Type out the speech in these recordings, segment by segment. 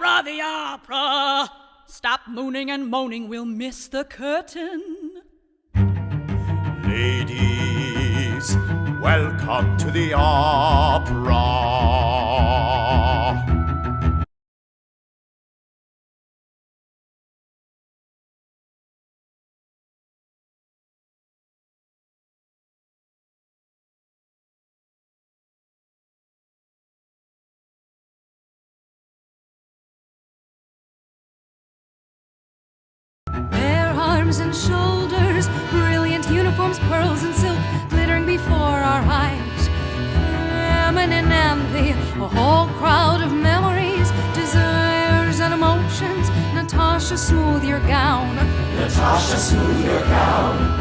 opera, the opera. Stop mooning and moaning, we'll miss the curtain. Ladies, welcome to the opera. Bare arms and shoulders, brilliant uniforms, pearls and silk, glittering before our eyes. Feminine envy, a whole crowd of memories, desires and emotions. Natasha, smooth your gown. Natasha, smooth your gown.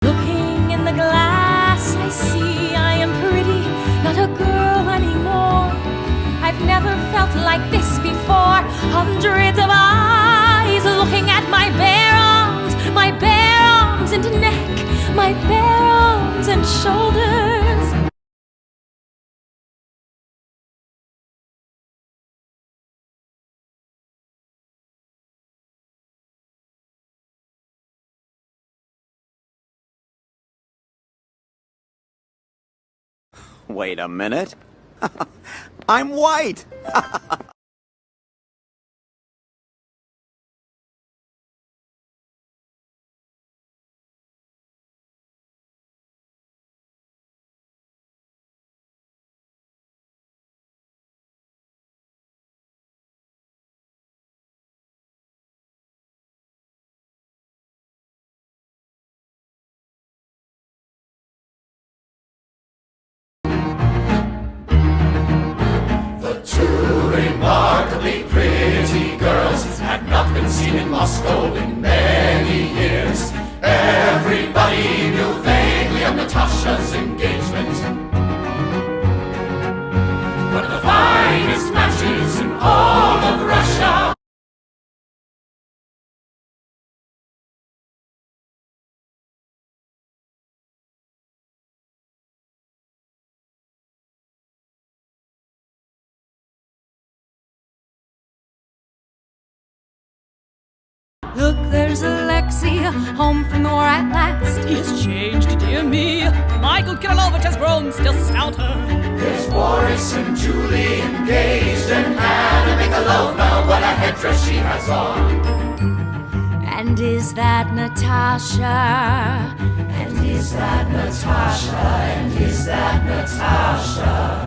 Looking in the glass, I see I am pretty, not a girl anymore. I've never felt like this before. Hundreds of eyes looking at my bare arms and neck, my bare arms and shoulders. Wait a minute. I'm white! Remarkably pretty girls had not been seen in Moscow in many years. Everybody knew vaguely of Natasha's engagement. One of the finest matches in all of Russia. Look, there's Alexei, home from the war at last. He has changed, dear me. Michael Kirilovich has grown still stouter. There's Boris and Julie engaged, and Anna Mikhailovna, what a headdress she has on. And is that Natasha? And is that Natasha? And is that Natasha?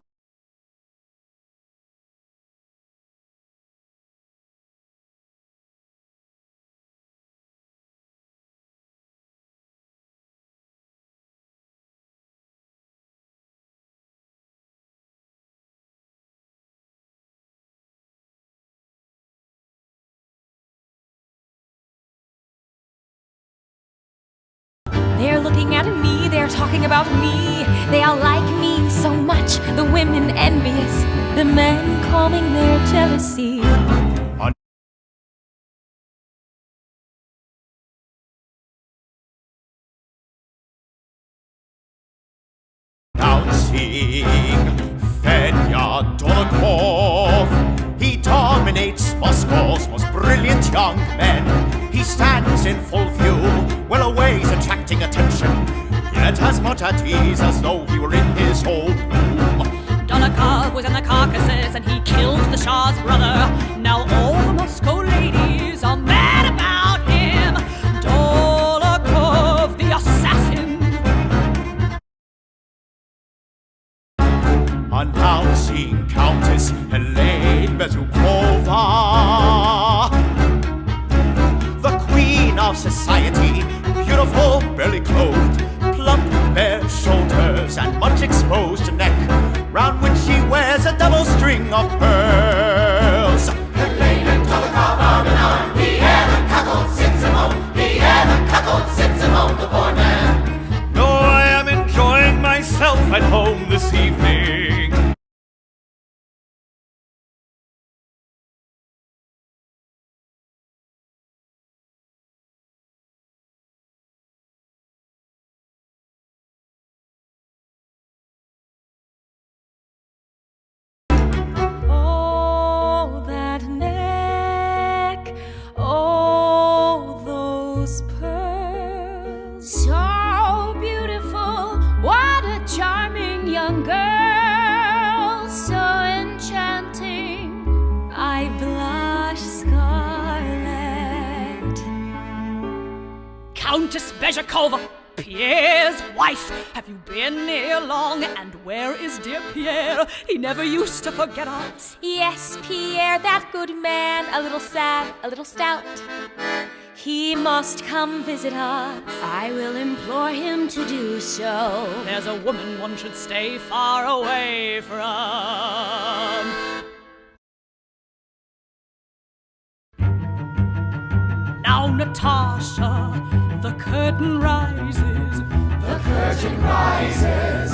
They're looking at me, they're talking about me. They all like me so much, the women envious, the men calming their jealousy. Announcing Fedor. He dominates Moscow's most brilliant young men. He stands in full view, well away, he's attracting attention, yet as much at ease as though he were in his home. Dolokhov was in the Caucasus and he killed the Shah's brother. Now all the Moscow ladies are mad about him. Dolokhov, the assassin. Announcing Countess Helene Bezukova, the queen of society, beautiful, barely clothed, plump, bare shoulders, and much exposed neck, round which she wears a double string string of pearls. No, I am enjoying myself at home this evening. Oh, that neck, oh, those pearls, so beautiful, what a charming young girl, so enchanting, I blush scarlet. Countess Bezhakova, Pierre's wife. Have you been here long? And where is dear Pierre? He never used to forget us. Yes, Pierre, that good man, a little sad, a little stout. He must come visit us. I will implore him to do so. There's a woman one should stay far away from. Now, Natasha, the curtain rises. The curtain rises.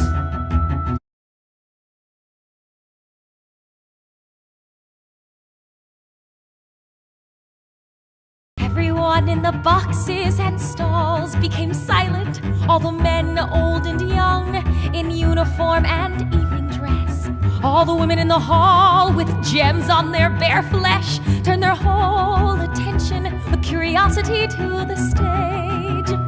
Everyone in the boxes and stalls became silent. All the men, old and young, in uniform and evening dress. All the women in the hall with gems on their bare flesh turned their whole attention with curiosity to the stage.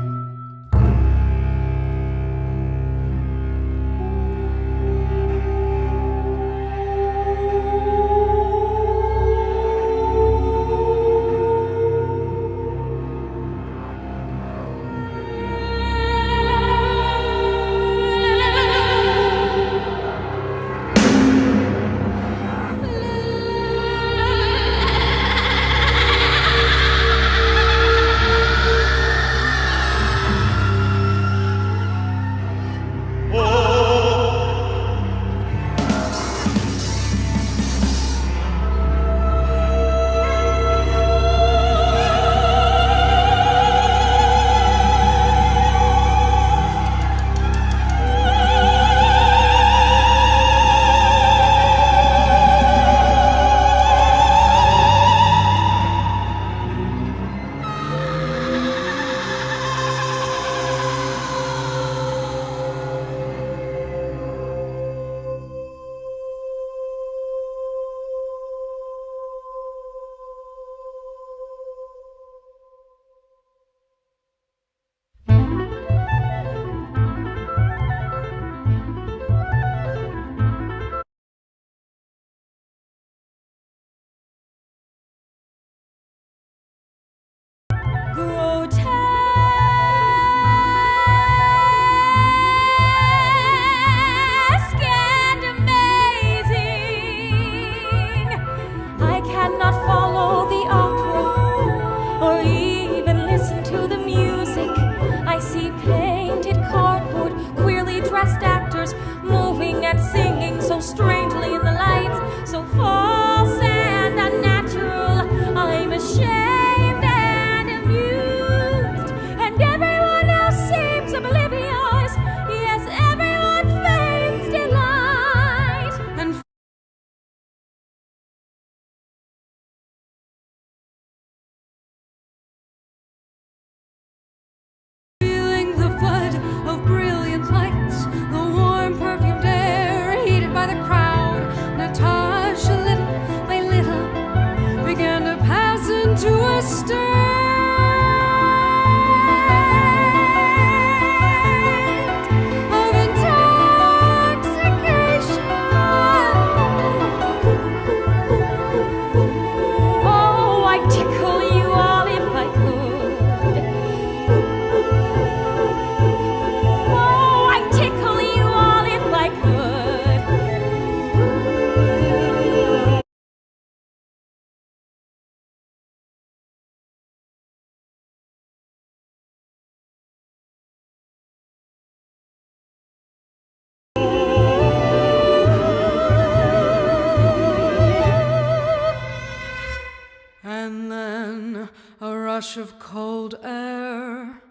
rush of cold air.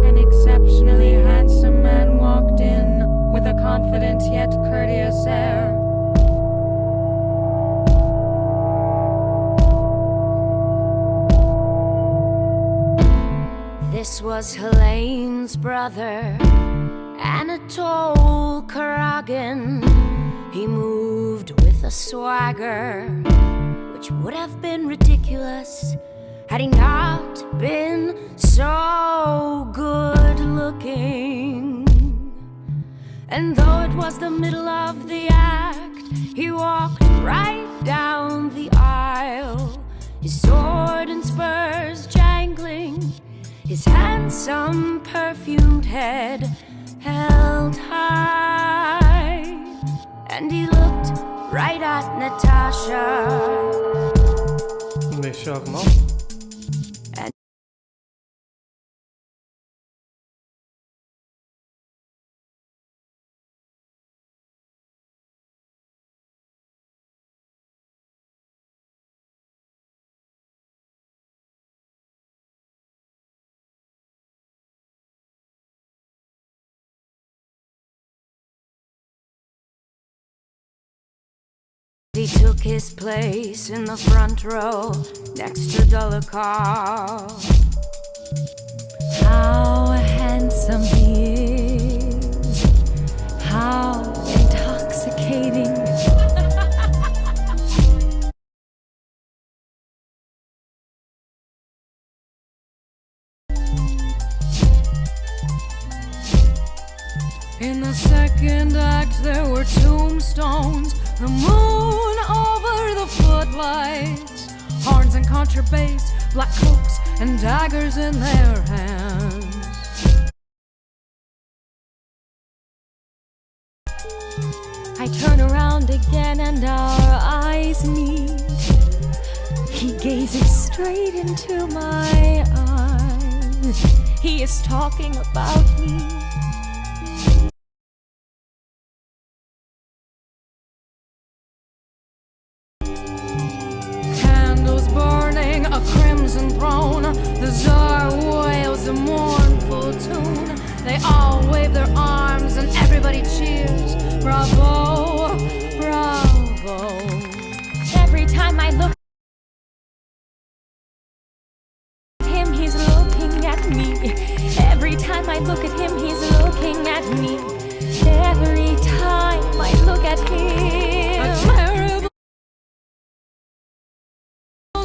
An exceptionally handsome man walked in with a confident yet courteous air. This was Helene's brother, Anatole Karagan. He moved with a swagger which would have been ridiculous had he not been so good looking. And though it was the middle of the act, he walked right down the aisle, his sword and spurs jangling, his handsome perfumed head held high. And he looked right at Natasha. Mais charmant. He took his place in the front row next to Dolokhov. How handsome he is, how intoxicating. In the second act there were tombstones, the moon over the footlights, horns and contrabass, black cloaks and daggers in their hands. I turn around again and our eyes meet. He gazes straight into my eyes. He is talking about me. A crimson throne, the Tsar wails a mournful tune. They all wave their arms and everybody cheers. Bravo, bravo. Every time I look at him, he's looking at me. Every time I look at him, he's looking at me. Every time I look at him, a terrible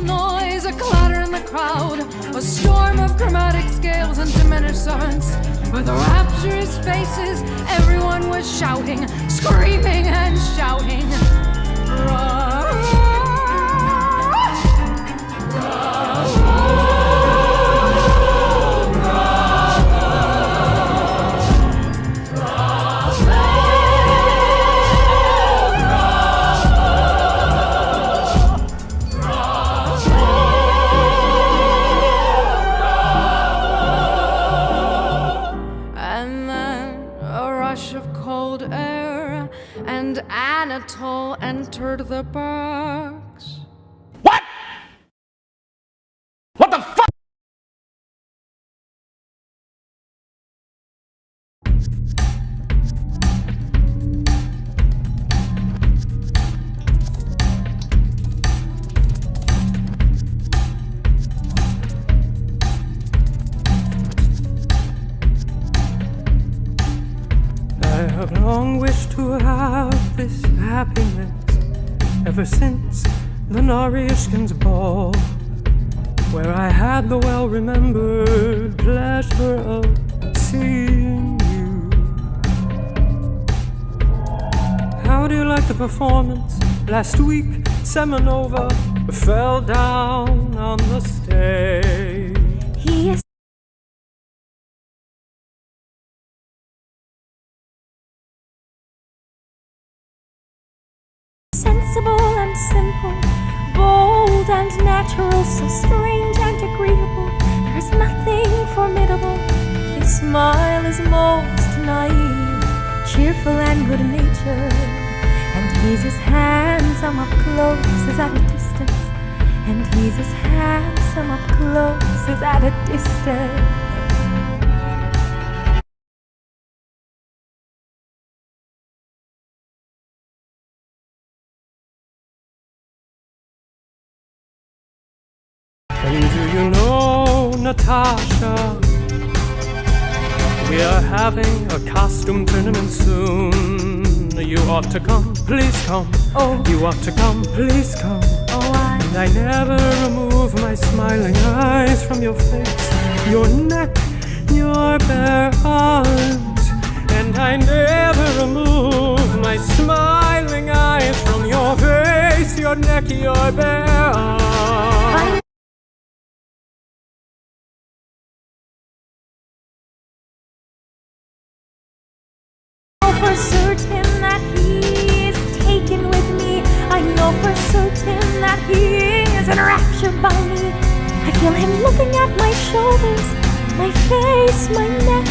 noise, a clatter in the crowd, a storm of chromatic scales and diminished sevenths. With rapturous faces, everyone was shouting, screaming and shouting. And Anatole entered the box. What? What the fuck? I have long wished to have this happiness ever since the Narishkin's ball, where I had the well-remembered pleasure of seeing you. How do you like the performance? Last week, Semenova fell down on the stage. he is sensible and simple, bold and natural, so strange and agreeable. There is nothing formidable. His smile is most naive, cheerful and good-natured, and he's as handsome up close as at a distance, and he's as handsome up close as at a distance. And do you know, Natasha, we are having a costume tournament soon. You ought to come, please come. Oh. You ought to come, please come. Oh, And I never remove my smiling eyes from your face, your neck, your bare arms. And I never remove my smiling eyes from your face, your neck, your bare arms. For certain that he's taken with me. I know for certain that he is enraptured by me. I feel him looking at my shoulders, my face, my neck,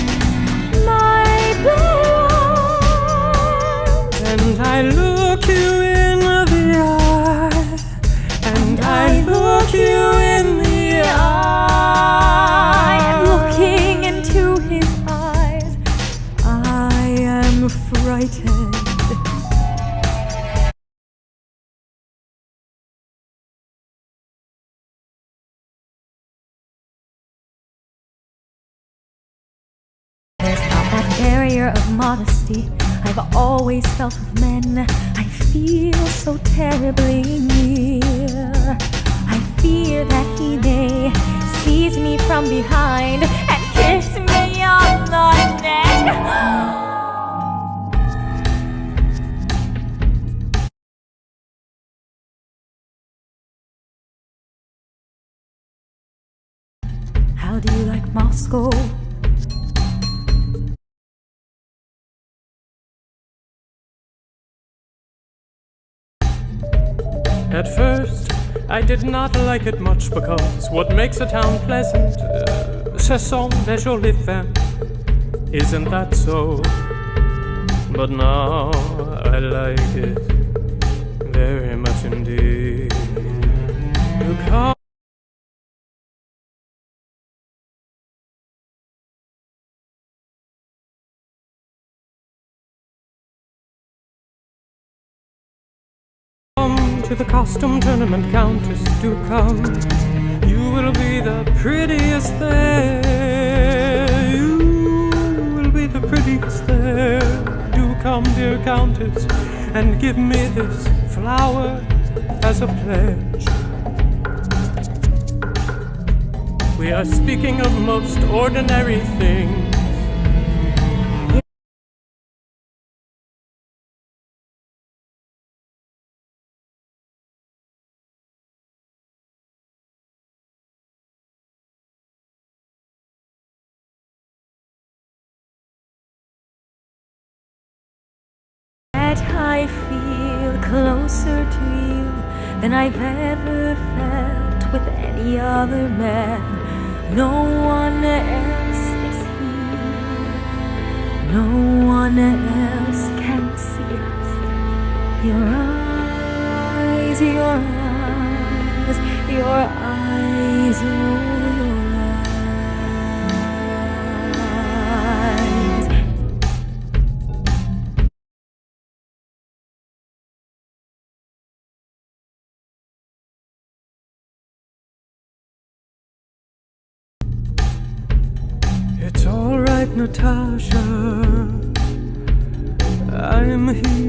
my bare arms. And I look you in the eye, and I look you in the eye. And looking into his eyes, I am frightened. There's not that barrier of modesty I've always felt with men. I feel so terribly near. I fear that he may seize me from behind and kiss me on the neck. How do you like Moscow? At first, I did not like it much because what makes a town pleasant, ce sont les jolies femmes. Isn't that so? But now I like it very much indeed. You come to the costume tournament, Countess, do come. You will be the prettiest there. You will be the prettiest there. Do come, dear Countess, and give me this flower as a pledge. We are speaking of most ordinary things. I feel closer to you than I've ever felt with any other man. No one else is here. No one else can see us. Your eyes, your eyes, your eyes, oh, your eyes. It's all right, Natasha. I'm here.